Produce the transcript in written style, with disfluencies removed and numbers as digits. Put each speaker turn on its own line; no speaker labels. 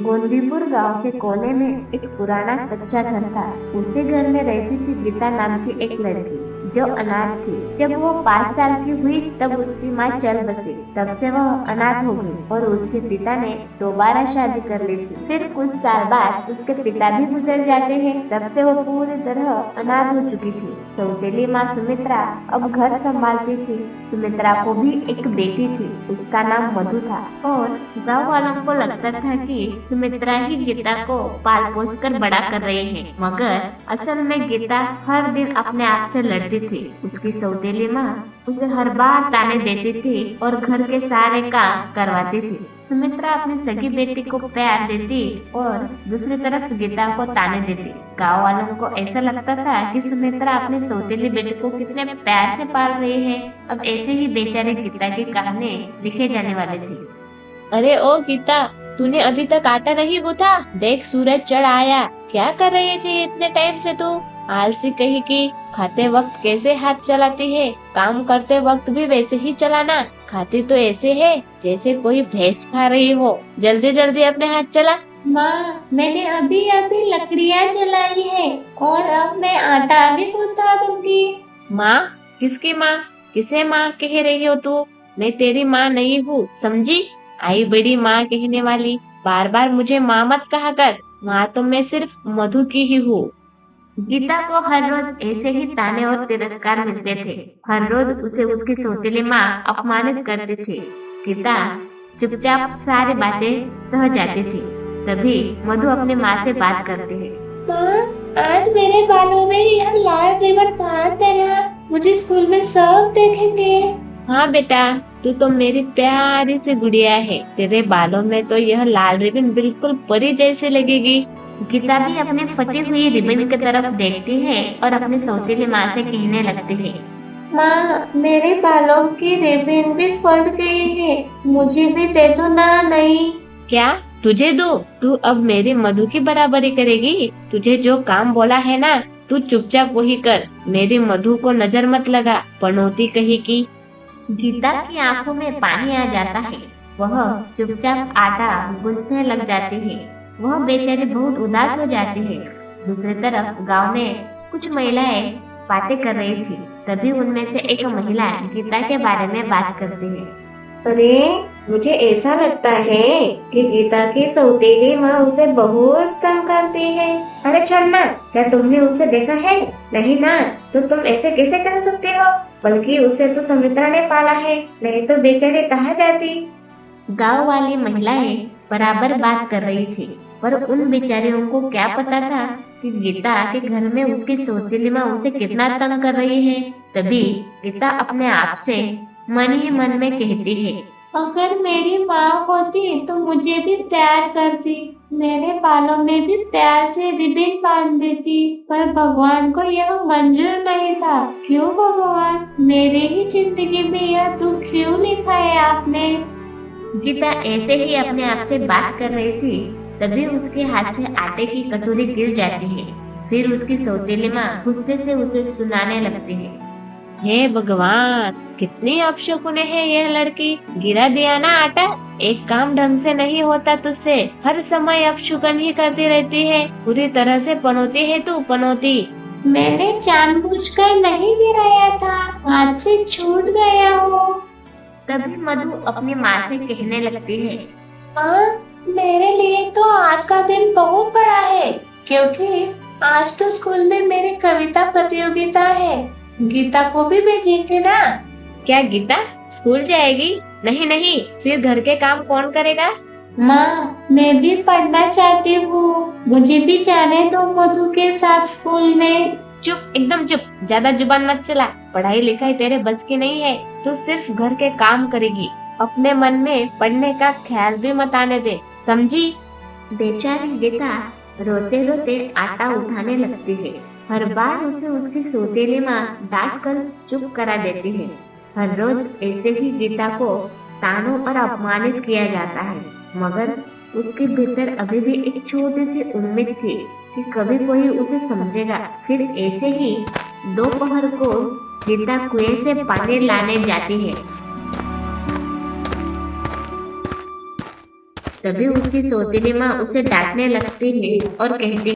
गोंदीपुर गांव के कोने में एक पुराना कच्चा घर था। उसी घर में रहती थी गीता नाम की एक लड़की जो अनाथ थी। जब वो 5 साल की हुई तब उसकी माँ चल बसी। तब से वह अनाथ हो गई और उसके पिता ने दोबारा शादी कर ली थी। फिर कुछ साल बाद उसके पिता भी गुजर जाते हैं। तब से वो पूरी तरह अनाथ हो चुकी थी। सौतेली माँ सुमित्रा अब घर संभालती थी। सुमित्रा को भी एक बेटी थी, उसका नाम मधु था और गाँव वालों को लगता था कि सुमित्रा ही गीता को पाल पोस कर बड़ा कर रही है, मगर असल में गीता हर दिन अपने आप से लड़ती थी। उसकी सौतेली माँ उसे हर बार ताने देती थी और घर के सारे काम करवाती थी। सुमित्रा अपनी सगी बेटी को प्यार देती और दूसरी तरफ गीता को ताने देती। गाँव वालों को ऐसा लगता था कि सुमित्रा अपनी सौतेली बेटी को कितने प्यार से पाल रही है। अब ऐसे ही बेचारी गीता की कहानी लिखे जाने वाली थी।
अरे ओ गीता, तूने अभी तक आटा नहीं गूथा? देख सूरज चढ़ आया। क्या कर रही थी इतने टाइम से तू? आलसी कहीं की। खाते वक्त कैसे हाथ चलाती है, काम करते वक्त भी वैसे ही चलाना। खाती तो ऐसे है जैसे कोई भैंस खा रही हो। जल्दी जल्दी अपने हाथ चला।
माँ, मैंने अभी अभी लकड़ियाँ जलाई है और अब मैं आटा भी गूंथा दूंगी।
माँ? किसकी माँ? किसे माँ कह रही हो तू? मैं तेरी माँ नहीं हूँ, समझी? आई बड़ी माँ कहने वाली। बार बार मुझे माँ मत कहा कर। माँ तो मैं सिर्फ मधु की ही हूँ।
गीता को हर रोज ऐसे ही ताने और तिरस्कार मिलते थे। हर रोज उसे उसकी सौतेली माँ अपमानित करती थी। गीता चुपचाप सारी बातें सह जाती थी। तभी मधु अपनी माँ से बात करती है।
माँ, आज मेरे बालों में यह लाल रिबन कहाँ से रहा? मुझे स्कूल में सब देखेंगे।
हाँ बेटा, तू तो मेरी प्यारी सी गुड़िया है। तेरे बालों में तो यह लाल रिबन बिल्कुल परी जैसे लगेगी।
गीता भी अपनी फटी हुई रिबन की तरफ देखती है और अपनी सौतेली माँ से कहने लगती है।
माँ, मेरे बालों की रिबन भी फट गई है, मुझे भी दे दो ना। नहीं।
क्या तुझे दो? तू अब मेरी मधु की बराबरी करेगी? तुझे जो काम बोला है ना, तू चुपचाप वही कर। मेरी मधु को नजर मत लगा, पनौती कहीं की।
गीता की आंखों में पानी आ जाता है। वह चुपचाप आटा गूंथने लग जाती है। वह बेचारी बहुत उदास हो जाती है। दूसरी तरफ गांव में कुछ महिलाएं बातें कर रही थी। तभी उनमें से एक महिला गीता के बारे में बात करती है।
अरे, मुझे ऐसा लगता है कि गीता की सौतेली माँ उसे बहुत तंग करती है। अरे छोड़ना, क्या तुमने उसे देखा है? नहीं ना, तो तुम ऐसे कैसे कर सकते हो? बल्कि उसे तो सुमित्रा ने पाला है, नहीं तो बेचारी कहाँ जाती।
गांव वाली महिलाएं बराबर बात कर रही थी, पर उन बेचारियों को क्या पता था कि गीता के घर में उसकी सौतेली माँ उसे कितना तंग कर रही है। तभी गीता अपने आप से मन ही मन में कहती है,
अगर मेरी माँ होती तो मुझे भी प्यार करती, मेरे बालों में भी प्यार से रिबन बांध देती। पर भगवान को यह मंजूर नहीं था। क्यों भगवान, मेरे ही जिंदगी में यह दुख क्यों लिखा है आपने?
गीता ऐसे ही अपने आप से बात कर रही थी। तभी उसके हाथ से आटे की कटोरी गिर जाती है। फिर उसकी सौतेली माँ गुस्से से उसे सुनाने लगती है।
हे भगवान, कितनी अपशकुन है यह लड़की। गिरा दिया ना आटा? एक काम ढंग से नहीं होता तुझसे। हर समय अपशकुन ही करती रहती है। पूरी तरह से पनौती है तू, पनौती।
मैंने जानबूझकर नहीं गिराया था, हाथ से छूट गया हो।
तभी मधु अपनी माँ से कहने लगती है।
माँ, मेरे लिए तो आज का दिन बहुत बड़ा है, क्योंकि आज तो स्कूल में मेरी कविता प्रतियोगिता है। गीता को भी भेजेंगे ना?
क्या गीता स्कूल जाएगी? नहीं नहीं, फिर घर के काम कौन करेगा?
माँ, मैं भी पढ़ना चाहती हूँ, मुझे भी जाने दो मधु के साथ स्कूल में।
चुप, एकदम चुप। ज्यादा जुबान मत चला। पढ़ाई लिखाई तेरे बस की नहीं है। तू सिर्फ घर के काम करेगी। अपने मन में पढ़ने का ख्याल भी मत आने दे, समझी?
बेचारी गीता रोते रोते आटा उठाने लगती है। हर बार उसे उसकी सौतेली माँ डांट कर चुप करा देती है। हर रोज ऐसे ही गीता को तानों और अपमानित किया जाता है, मगर उसके भीतर अभी भी एक छोटी सी उम्मीद थी कि कभी कोई उसे समझेगा। फिर ऐसे ही दोपहर को गीता कुएं से पानी लाने जाती है। तभी उसकी सौतेली माँ उसे डांटने लगती है और कहती